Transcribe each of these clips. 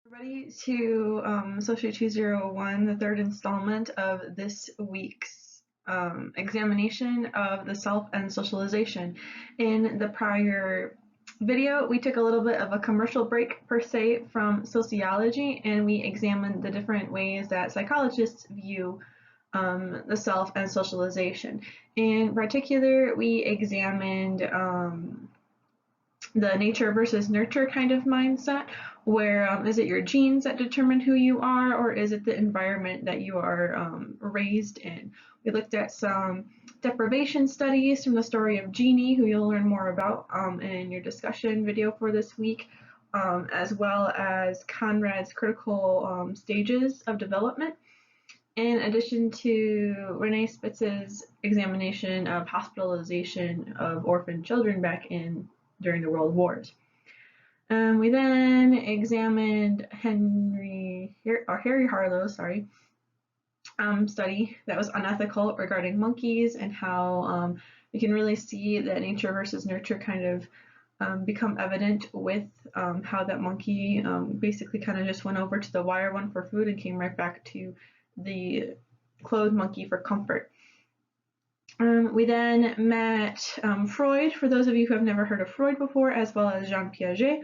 Everybody to Sociology 201, the third installment of this week's examination of the self and socialization. In the prior video, we took a little bit of a commercial break per se from sociology, and we examined the different ways that psychologists view the self and socialization. In particular, we examined the nature versus nurture kind of mindset, where is it your genes that determine who you are, or is it the environment that you are raised in? We looked at some deprivation studies from the story of Jeannie, who you'll learn more about in your discussion video for this week, as well as Conrad's critical stages of development, in addition to Renee Spitz's examination of hospitalization of orphan children back during the World Wars. We then examined Harry Harlow's study that was unethical regarding monkeys, and how we can really see that nature versus nurture kind of become evident with how that monkey basically kind of just went over to the wire one for food and came right back to the clothed monkey for comfort. We then met Freud, for those of you who have never heard of Freud before, as well as Jean Piaget,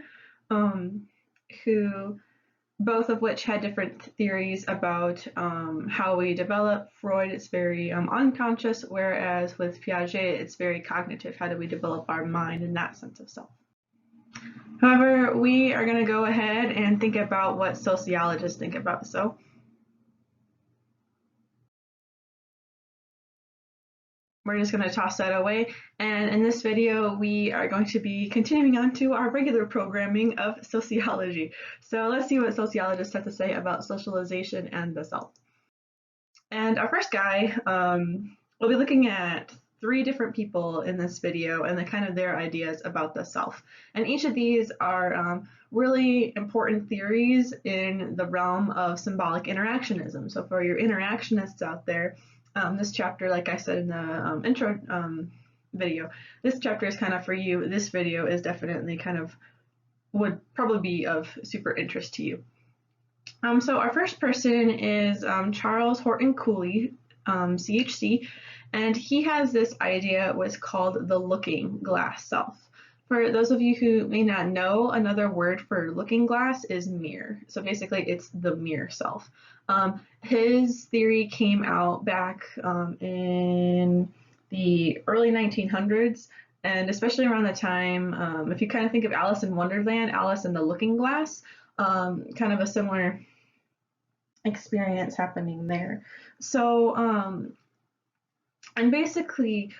who both of which had different theories about how we develop. Freud, it's very unconscious, whereas with Piaget, it's very cognitive. How do we develop our mind in that sense of self? However, we are going to go ahead and think about what sociologists think about. So we're just going to toss that away, and in this video we are going to be continuing on to our regular programming of sociology. So let's see what sociologists have to say about socialization and the self. And our first guy, we'll be looking at 3 different people in this video and the kind of their ideas about the self. And each of these are really important theories in the realm of symbolic interactionism. So for your interactionists out there, this chapter, like I said in the intro video, this chapter is kind of for you. This video is definitely would probably be of super interest to you. So our first person is Charles Horton Cooley, CHC, and he has this idea what's called the looking glass self. For those of you who may not know, another word for looking glass is mirror. So basically it's the mirror self. His theory came out back in the early 1900s, and especially around the time, if you kind of think of Alice in Wonderland, Alice in the Looking Glass, kind of a similar experience happening there. So, and basically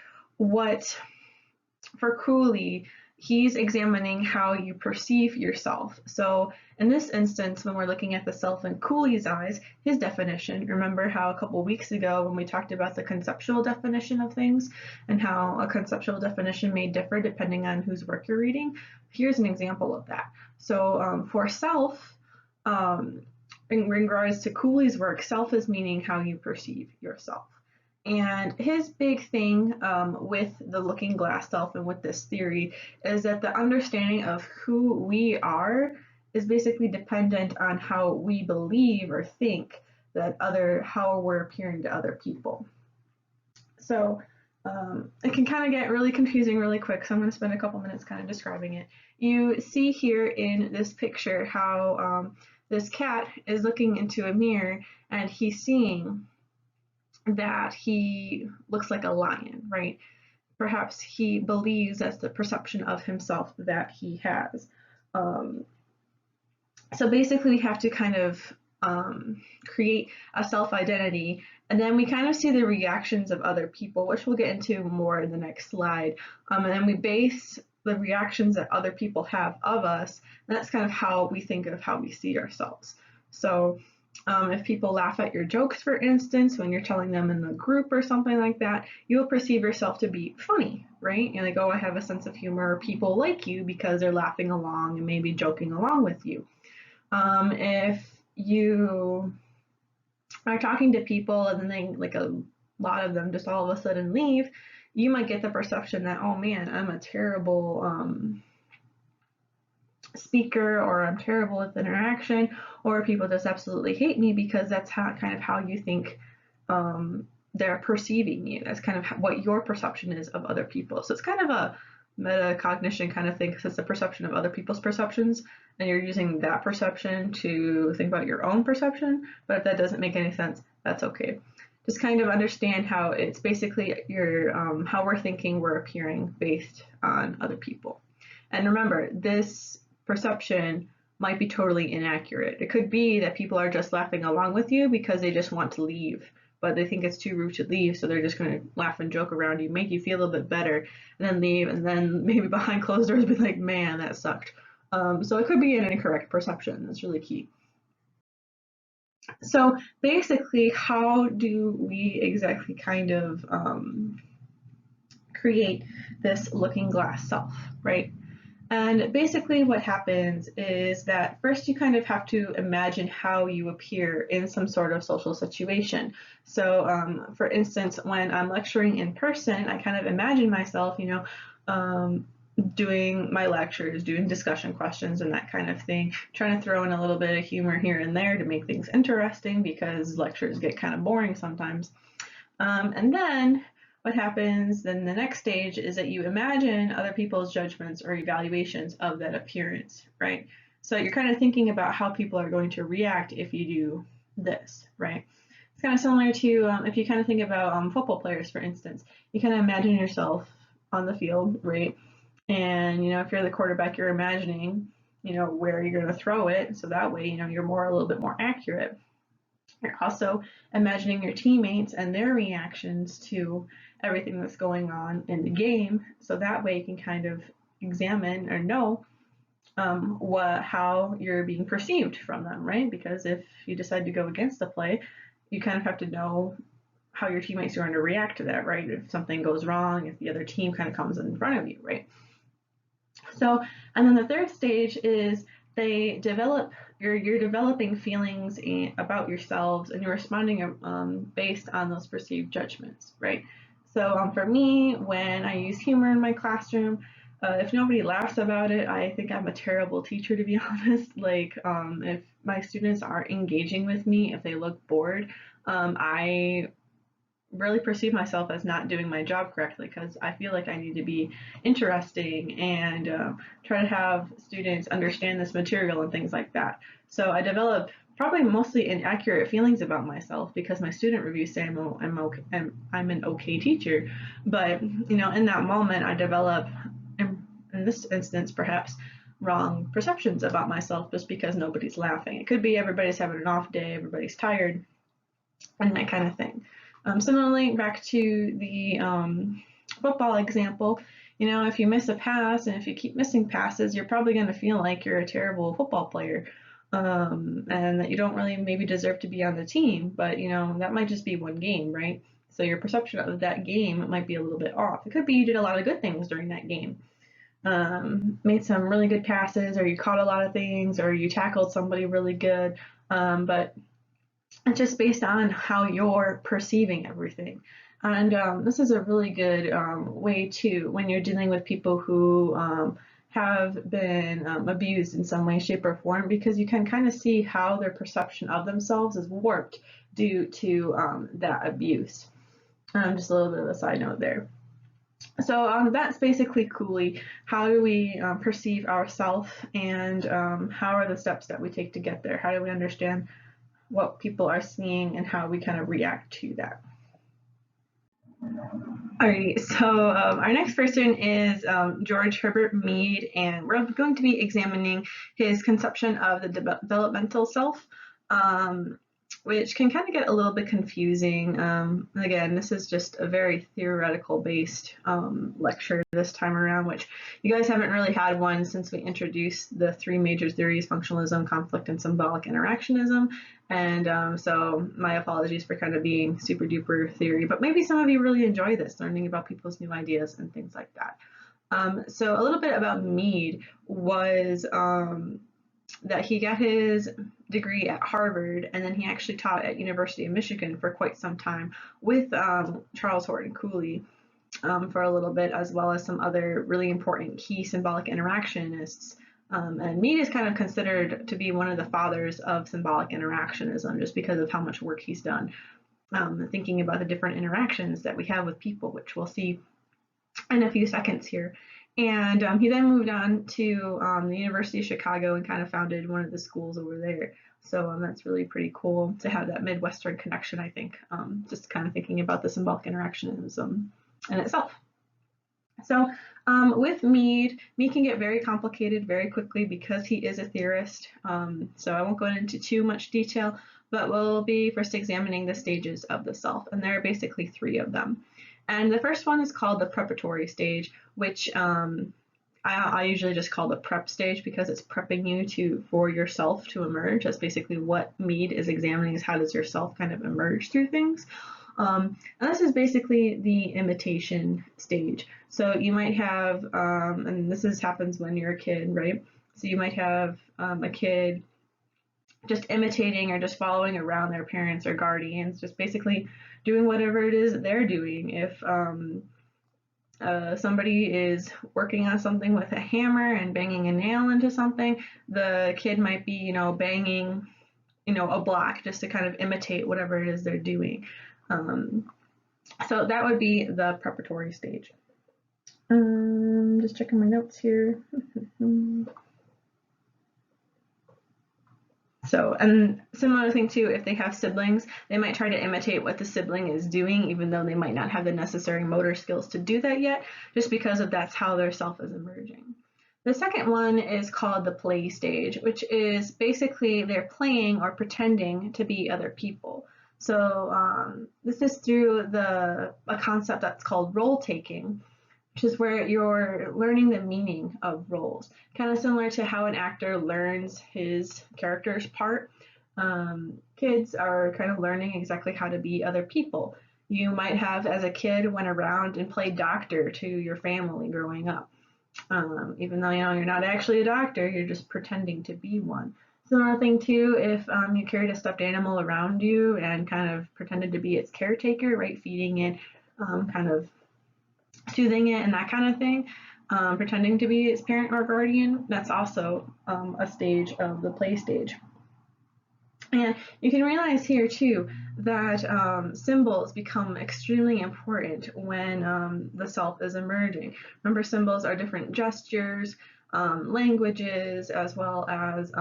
for Cooley, he's examining how you perceive yourself. So in this instance, when we're looking at the self in Cooley's eyes, his definition, remember how a couple weeks ago when we talked about the conceptual definition of things and how a conceptual definition may differ depending on whose work you're reading? Here's an example of that. So for self, in regards to Cooley's work, self is meaning how you perceive yourself. And his big thing with the looking glass self and with this theory is that the understanding of who we are is basically dependent on how we believe or think that how we're appearing to other people. So it can kind of get really confusing really quick, so I'm going to spend a couple minutes kind of describing it. You see here in this picture how this cat is looking into a mirror and he's seeing that he looks like a lion, right? Perhaps he believes that's the perception of himself that he has. So basically we have to kind of create a self-identity, and then we kind of see the reactions of other people, which we'll get into more in the next slide. And then we base the reactions that other people have of us, and that's kind of how we think of how we see ourselves. So if people laugh at your jokes, for instance, when you're telling them in the group or something like that, you'll perceive yourself to be funny, right? You're like, oh, I have a sense of humor. People like you because they're laughing along and maybe joking along with you. If you are talking to people and then like a lot of them just all of a sudden leave, you might get the perception that, oh man, I'm a terrible speaker, or I'm terrible with interaction, or people just absolutely hate me because that's how you think they're perceiving you. That's kind of what your perception is of other people. So it's kind of a metacognition kind of thing, because it's the perception of other people's perceptions, and you're using that perception to think about your own perception. But if that doesn't make any sense, that's okay. Just kind of understand how it's basically how we're thinking, we're appearing based on other people. And remember, this perception might be totally inaccurate. It could be that people are just laughing along with you because they just want to leave, but they think it's too rude to leave, so they're just going to laugh and joke around you, make you feel a little bit better, and then leave, and then maybe behind closed doors be like, man, that sucked. So it could be an incorrect perception. That's really key. So basically, how do we exactly kind of create this looking glass self, right? And basically what happens is that first you kind of have to imagine how you appear in some sort of social situation. So for instance, when I'm lecturing in person, I kind of imagine myself, doing my lectures, doing discussion questions and that kind of thing, trying to throw in a little bit of humor here and there to make things interesting, because lectures get kind of boring sometimes. And then what happens then, the next stage is that you imagine other people's judgments or evaluations of that appearance, right? So you're kind of thinking about how people are going to react if you do this, right? It's kind of similar to if you kind of think about football players, for instance. You kind of imagine yourself on the field, right? And if you're the quarterback, you're imagining where you're going to throw it, so that way you're a little bit more accurate. You're also imagining your teammates and their reactions to everything that's going on in the game, so that way you can kind of examine or know how you're being perceived from them, right? Because if you decide to go against the play, you kind of have to know how your teammates are going to react to that, right? If something goes wrong, if the other team kind of comes in front of you, right? So, and then the third stage is you're developing feelings about yourselves, and you're responding based on those perceived judgments, right? So for me, when I use humor in my classroom, if nobody laughs about it, I think I'm a terrible teacher, to be honest. Like if my students aren't engaging with me, if they look bored, I really perceive myself as not doing my job correctly, because I feel like I need to be interesting and try to have students understand this material and things like that. So I develop probably mostly inaccurate feelings about myself, because my student reviews say I'm an okay teacher, but in that moment I develop, in this instance perhaps, wrong perceptions about myself just because nobody's laughing. It could be everybody's having an off day, everybody's tired, and that kind of thing. Similarly, back to the football example, if you miss a pass and if you keep missing passes, you're probably going to feel like you're a terrible football player, and that you don't really maybe deserve to be on the team. But that might just be one game, right? So your perception of that game might be a little bit off. It could be you did a lot of good things during that game, made some really good passes, or you caught a lot of things, or you tackled somebody really good, but it's just based on how you're perceiving everything. And this is a really good way to, when you're dealing with people who have been abused in some way, shape, or form, because you can kind of see how their perception of themselves is warped due to that abuse. Just a little bit of a side note there. So that's basically Cooley. How do we perceive ourselves, and how are the steps that we take to get there? How do we understand what people are seeing and how we kind of react to that? Alrighty, so our next person is George Herbert Mead, and we're going to be examining his conception of the developmental self, which can kind of get a little bit confusing. Again, this is just a very theoretical based lecture this time around, which you guys haven't really had one since we introduced the three major theories: functionalism, conflict, and symbolic interactionism. And so my apologies for kind of being super duper theory, but maybe some of you really enjoy this, learning about people's new ideas and things like that. So a little bit about Mead was that he got his degree at Harvard, and then he actually taught at University of Michigan for quite some time with Charles Horton Cooley for a little bit, as well as some other really important key symbolic interactionists And Mead is kind of considered to be one of the fathers of symbolic interactionism just because of how much work he's done thinking about the different interactions that we have with people, which we'll see in a few seconds here. And he then moved on to the University of Chicago and kind of founded one of the schools over there. So that's really pretty cool to have that Midwestern connection, I think, just kind of thinking about the symbolic interactionism in itself. So with Mead can get very complicated very quickly because he is a theorist. So I won't go into too much detail, but we'll be first examining the stages of the self, and there are basically 3 of them. And the first one is called the preparatory stage, which I usually just call the prep stage because it's prepping you for yourself to emerge. That's basically what Mead is examining, is how does yourself kind of emerge through things. And this is basically the imitation stage. So you might have, and this happens when you're a kid, right? So you might have a kid just imitating or just following around their parents or guardians, just basically doing whatever it is that they're doing. If somebody is working on something with a hammer and banging a nail into something, the kid might be, banging, a block just to kind of imitate whatever it is they're doing. So that would be the preparatory stage. Just checking my notes here. So, and similar thing too, if they have siblings, they might try to imitate what the sibling is doing, even though they might not have the necessary motor skills to do that yet, just because of that's how their self is emerging. The second one is called the play stage, which is basically they're playing or pretending to be other people. So this is through a concept that's called role taking, which is where you're learning the meaning of roles, kind of similar to how an actor learns his character's part. Kids are kind of learning exactly how to be other people. You might have, as a kid, went around and played doctor to your family growing up. Even though you're not actually a doctor, you're just pretending to be one. Similar thing too, if you carried a stuffed animal around you and kind of pretended to be its caretaker, right, feeding it, kind of soothing it and that kind of thing, pretending to be its parent or guardian, that's also a stage of the play stage. And you can realize here too that symbols become extremely important when the self is emerging. Remember, symbols are different gestures, languages, as well as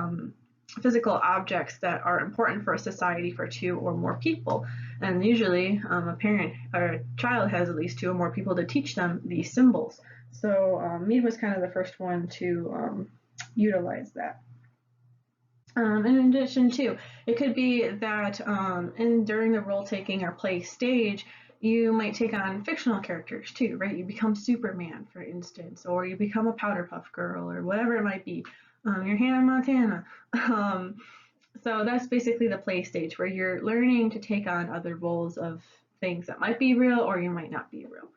physical objects that are important for a society for 2 or more people. And usually a parent or a child has at least 2 or more people to teach them these symbols. So Mead was kind of the first one to utilize that. In addition to, it could be that during the role taking or play stage, you might take on fictional characters too, right? You become Superman, for instance, or you become a Powderpuff Girl, or whatever it might be. You're Hannah Montana. So that's basically the play stage where you're learning to take on other roles of things that might be real or you might not be real.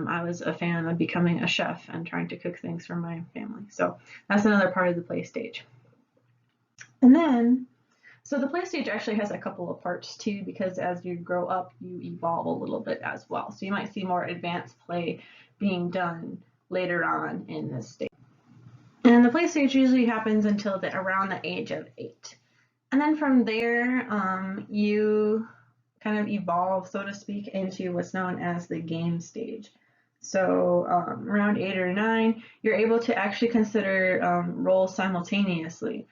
I was a fan of becoming a chef and trying to cook things for my family. So that's another part of the play stage. And then, so the play stage actually has a couple of parts too, because as you grow up, you evolve a little bit as well. So you might see more advanced play being done later on in this stage. And the play stage usually happens until around the age of 8. And then from there, you kind of evolve, so to speak, into what's known as the game stage. So around 8 or 9, you're able to actually consider roles simultaneously.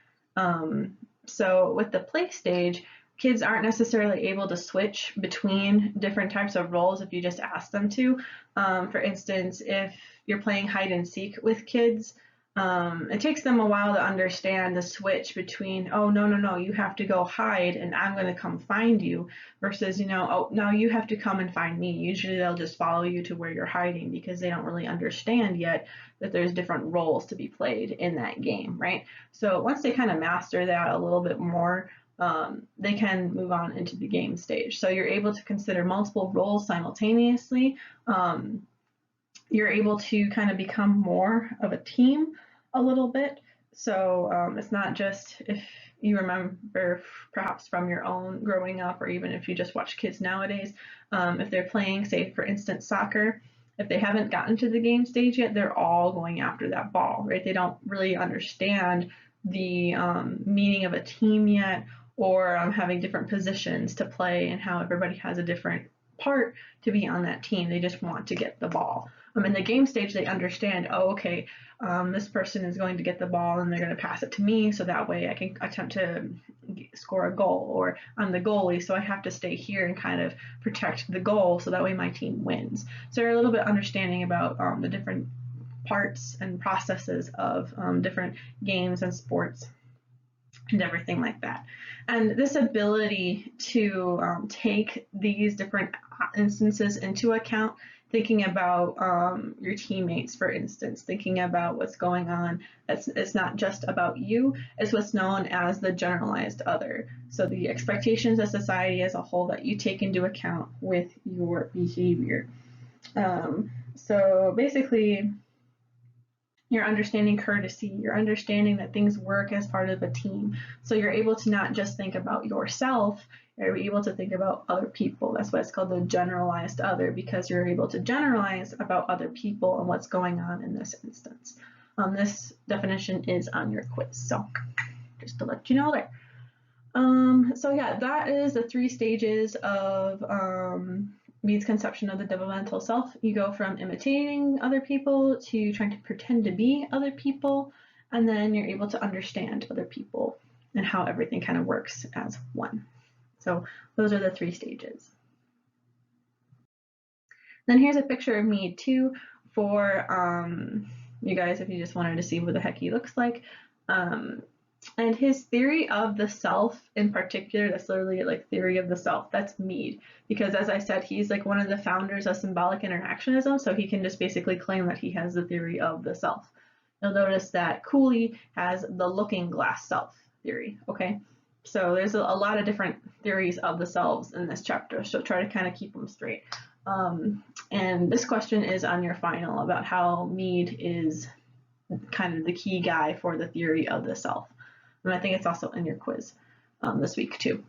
So with the play stage, kids aren't necessarily able to switch between different types of roles if you just ask them to. For instance, if you're playing hide and seek with kids, it takes them a while to understand the switch between, oh, no, you have to go hide and I'm going to come find you, versus, oh, no, you have to come and find me. Usually they'll just follow you to where you're hiding because they don't really understand yet that there's different roles to be played in that game, right? So once they kind of master that a little bit more, they can move on into the game stage. So you're able to consider multiple roles simultaneously. You're able to kind of become more of a team a little bit. So it's not just, if you remember perhaps from your own growing up, or even if you just watch kids nowadays, if they're playing, say, for instance, soccer, if they haven't gotten to the game stage yet, they're all going after that ball, right? They don't really understand the meaning of a team yet, or having different positions to play and how everybody has a different part to be on that team. They just want to get the ball. In the game stage, they understand, oh, okay, this person is going to get the ball and they're going to pass it to me, so that way I can attempt to score a goal, or I'm the goalie, so I have to stay here and kind of protect the goal so that way my team wins. So they're a little bit understanding about the different parts and processes of different games and sports and everything like that. And this ability to take these different instances into account, thinking about your teammates, for instance, thinking about what's going on. It's not just about you, it's what's known as the generalized other. So the expectations of society as a whole that you take into account with your behavior. So basically, you're understanding courtesy, you're understanding that things work as part of a team. So you're able to not just think about yourself, you're able to think about other people. That's why it's called the generalized other, because you're able to generalize about other people and what's going on in this instance. This definition is on your quiz, so just to let you know there. So yeah, that is the 3 stages of Mead's conception of the developmental self. You go from imitating other people to trying to pretend to be other people, and then you're able to understand other people and how everything kind of works as one. So those are the 3 stages. Then here's a picture of Mead too for you guys if you just wanted to see what the heck he looks like. And his theory of the self in particular, that's literally like theory of the self, that's Mead. Because as I said, he's like one of the founders of symbolic interactionism, so he can just basically claim that he has the theory of the self. You'll notice that Cooley has the looking glass self theory, okay? So there's a lot of different theories of the selves in this chapter, so try to kind of keep them straight. And this question is on your final about how Mead is kind of the key guy for the theory of the self. And I think it's also in your quiz this week too.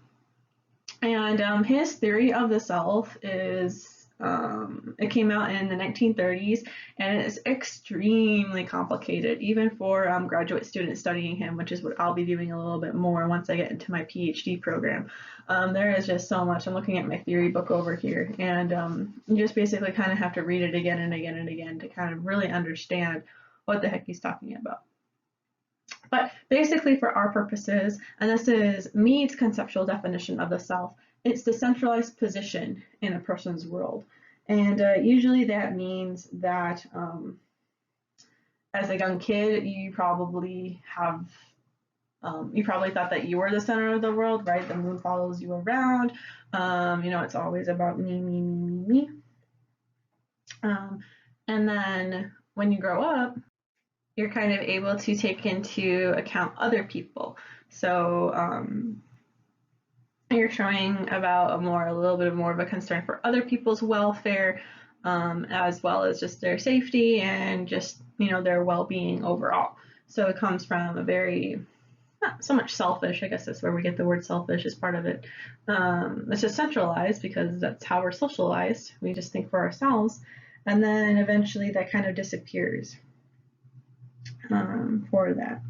And his theory of the self is, it came out in the 1930s, and it's extremely complicated, even for graduate students studying him, which is what I'll be doing a little bit more once I get into my PhD program. There is just so much. I'm looking at my theory book over here, and you just basically kind of have to read it again and again and again to kind of really understand what the heck he's talking about. But basically, for our purposes, and this is Mead's conceptual definition of the self, it's the centralized position in a person's world. And usually that means that as a young kid, you probably thought that you were the center of the world, right? The moon follows you around. It's always about me, me, me, me, me. And then when you grow up, you're kind of able to take into account other people. So you're showing about a little bit more of a concern for other people's welfare, as well as just their safety and just, their well-being overall. So it comes from a very, not so much selfish, I guess that's where we get the word selfish as part of it. It's just centralized because that's how we're socialized. We just think for ourselves. And then eventually that kind of disappears. For that.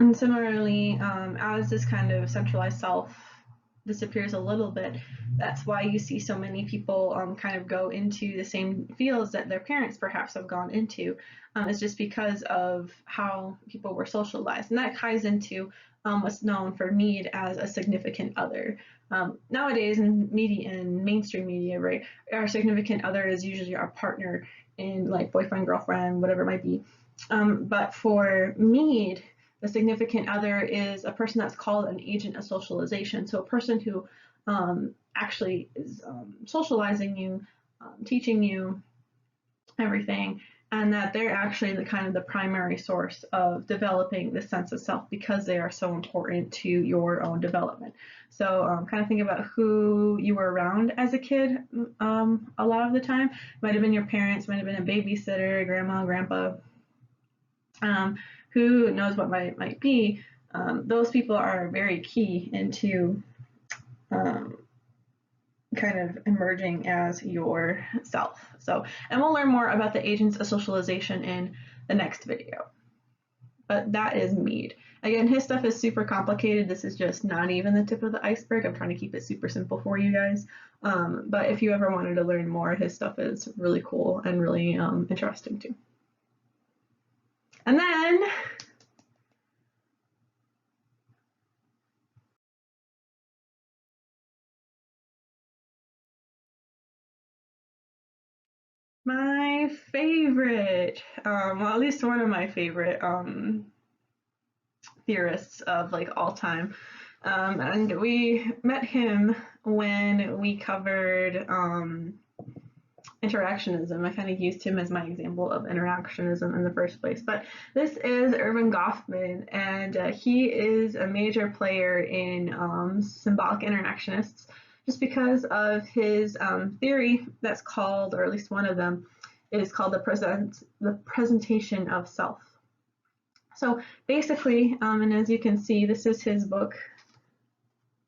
And similarly, as this kind of centralized self disappears a little bit, that's why you see so many people kind of go into the same fields that their parents perhaps have gone into. It's just because of how people were socialized. And that ties into what's known for Mead as a significant other. Nowadays in media and mainstream media, right, our significant other is usually our partner in like boyfriend, girlfriend, whatever it might be. But for Mead, the significant other is a person that's called an agent of socialization. So a person who actually is socializing you, teaching you everything, and that they're actually the kind of the primary source of developing the sense of self because they are so important to your own development. So kind of think about who you were around as a kid a lot of the time. Might have been your parents, might have been a babysitter, grandma, grandpa, who knows what might be. Those people are very key into kind of emerging as yourself. So, and we'll learn more about the agents of socialization in the next video. But that is Mead. Again, his stuff is super complicated. This is just not even the tip of the iceberg. I'm trying to keep it super simple for you guys. But if you ever wanted to learn more, his stuff is really cool and really interesting too. And then my favorite, well, at least one of my favorite theorists of like all time. And we met him when we covered interactionism. I kind of used him as my example of interactionism in the first place. But this is Erving Goffman, and he is a major player in symbolic interactionists just because of his theory that's called, or at least one of them, is called the presentation of self. So basically, and as you can see, this is his book,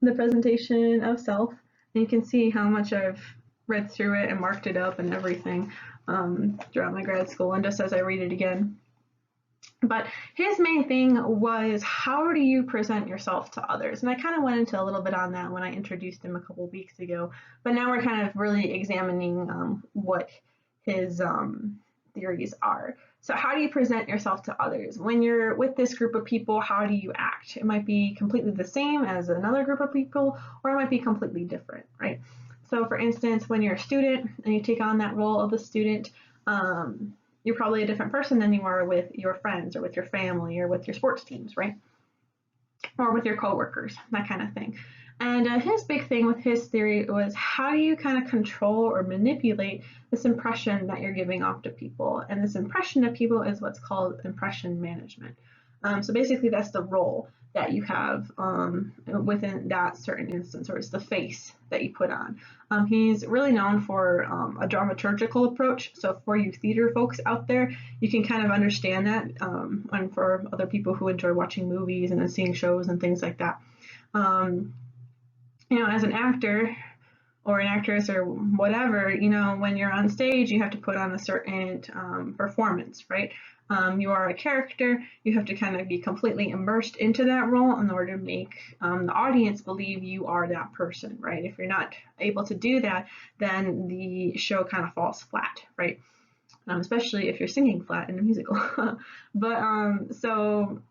The Presentation of Self, and you can see how much I've read through it and marked it up and everything throughout my grad school, and just as I read it again. But his main thing was, how do you present yourself to others? And I kind of went into a little bit on that when I introduced him a couple weeks ago, but now we're kind of really examining what his theories are. So how do you present yourself to others? When you're with this group of people, how do you act? It might be completely the same as another group of people, or it might be completely different, right? So for instance, when you're a student and you take on that role of the student, you're probably a different person than you are with your friends or with your family or with your sports teams, right? Or with your coworkers, that kind of thing. And his big thing with his theory was, how do you kind of control or manipulate this impression that you're giving off to people? And this impression of people is what's called impression management. So basically that's the role that you have within that certain instance, or it's the face that you put on. He's really known for a dramaturgical approach. So for you theater folks out there, you can kind of understand that, and for other people who enjoy watching movies and seeing shows and things like that. As an actor or an actress or whatever, when you're on stage, you have to put on a certain performance, right? You are a character. You have to kind of be completely immersed into that role in order to make the audience believe you are that person, right? If you're not able to do that, then the show kind of falls flat, right? Especially if you're singing flat in a musical. But so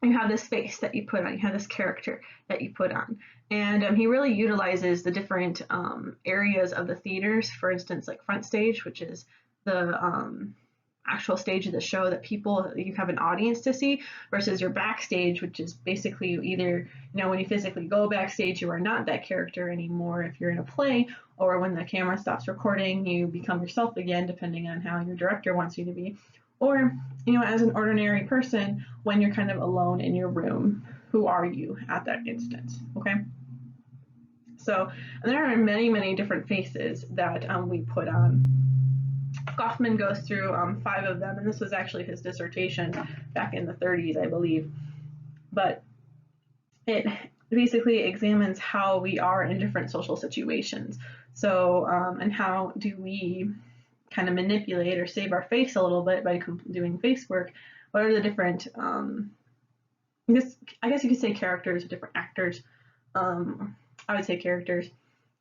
you have this face that you put on, you have this character that you put on. And he really utilizes the different areas of the theaters, for instance, like front stage, which is the actual stage of the show that you have an audience to see, versus your backstage, which is basically either, when you physically go backstage, you are not that character anymore if you're in a play, or when the camera stops recording, you become yourself again, depending on how your director wants you to be. Or, as an ordinary person, when you're kind of alone in your room, who are you at that instance, okay? So there are many, many different faces that we put on. Goffman goes through 5 of them, and this was actually his dissertation back in the 30s, I believe. But it basically examines how we are in different social situations. So, and how do we kind of manipulate or save our face a little bit by doing face work? What are the different, I guess you could say characters, different actors. I would say characters,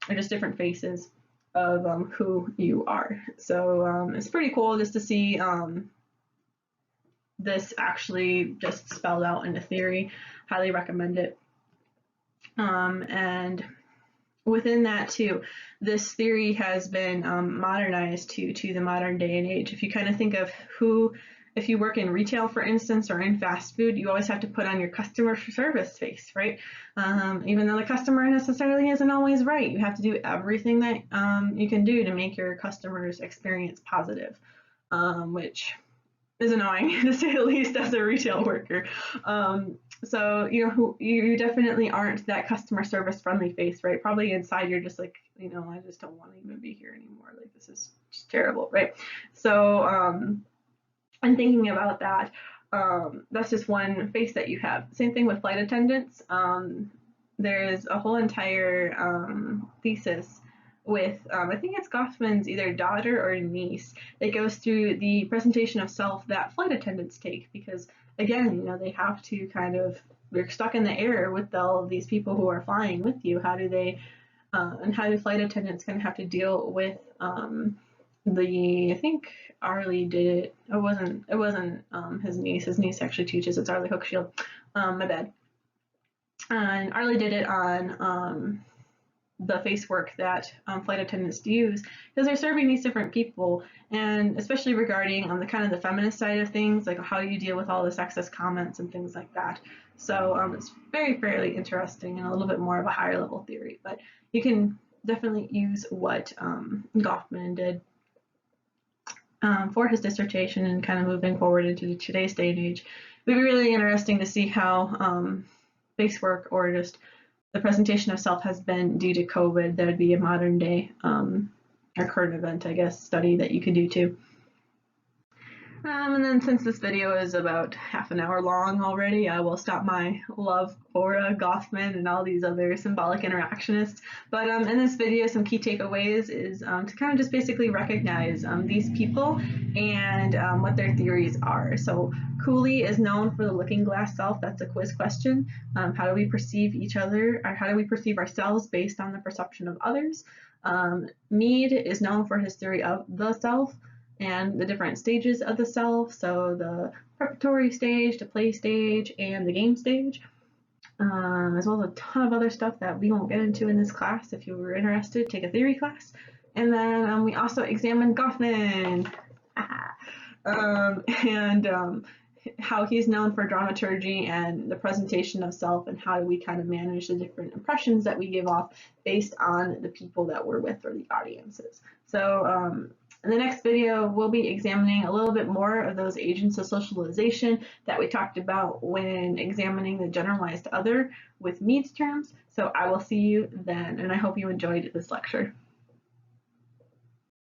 or just different faces of who you are. So it's pretty cool just to see this actually just spelled out in the theory. Highly recommend it. And within that too, this theory has been modernized to the modern day and age. If you kind of think of if you work in retail, for instance, or in fast food, you always have to put on your customer service face, right? Even though the customer necessarily isn't always right, you have to do everything that you can do to make your customer's experience positive, which is annoying to say the least as a retail worker. So you definitely aren't that customer service friendly face, right? Probably inside you're just like, I just don't want to even be here anymore. Like, this is just terrible, right? So and thinking about that, that's just one face that you have. Same thing with flight attendants. there's a whole entire thesis with, I think it's Goffman's either daughter or niece, that goes through the presentation of self that flight attendants take, because again, they have to kind of, they're stuck in the air with all of these people who are flying with you. How do they, and how do flight attendants kind of have to deal with I think Arlie did it. It wasn't his niece. His niece actually teaches. It's Arlie Hookshield. My bad. And Arlie did it on the face work that flight attendants use, because they're serving these different people, and especially regarding the kind of the feminist side of things, like how you deal with all the sexist comments and things like that. So it's fairly interesting and a little bit more of a higher level theory, but you can definitely use what Goffman did for his dissertation and kind of moving forward into today's day and age. It would be really interesting to see how face work or just the presentation of self has been due to COVID. That would be a modern day or current event, I guess, study that you could do too. And then since this video is about half an hour long already, I will stop my love for Goffman and all these other symbolic interactionists. But in this video, some key takeaways is to kind of just basically recognize these people and what their theories are. So Cooley is known for the looking glass self. That's a quiz question. How do we perceive each other, or how do we perceive ourselves based on the perception of others? Mead is known for his theory of the self and the different stages of the self, so the preparatory stage, the play stage, and the game stage, as well as a ton of other stuff that we won't get into in this class. If you were interested, take a theory class. And then we also examined Goffman, and how he's known for dramaturgy and the presentation of self, and how do we kind of manage the different impressions that we give off based on the people that we're with or the audiences. So in the next video, we'll be examining a little bit more of those agents of socialization that we talked about when examining the generalized other with Mead's terms. So I will see you then, and I hope you enjoyed this lecture.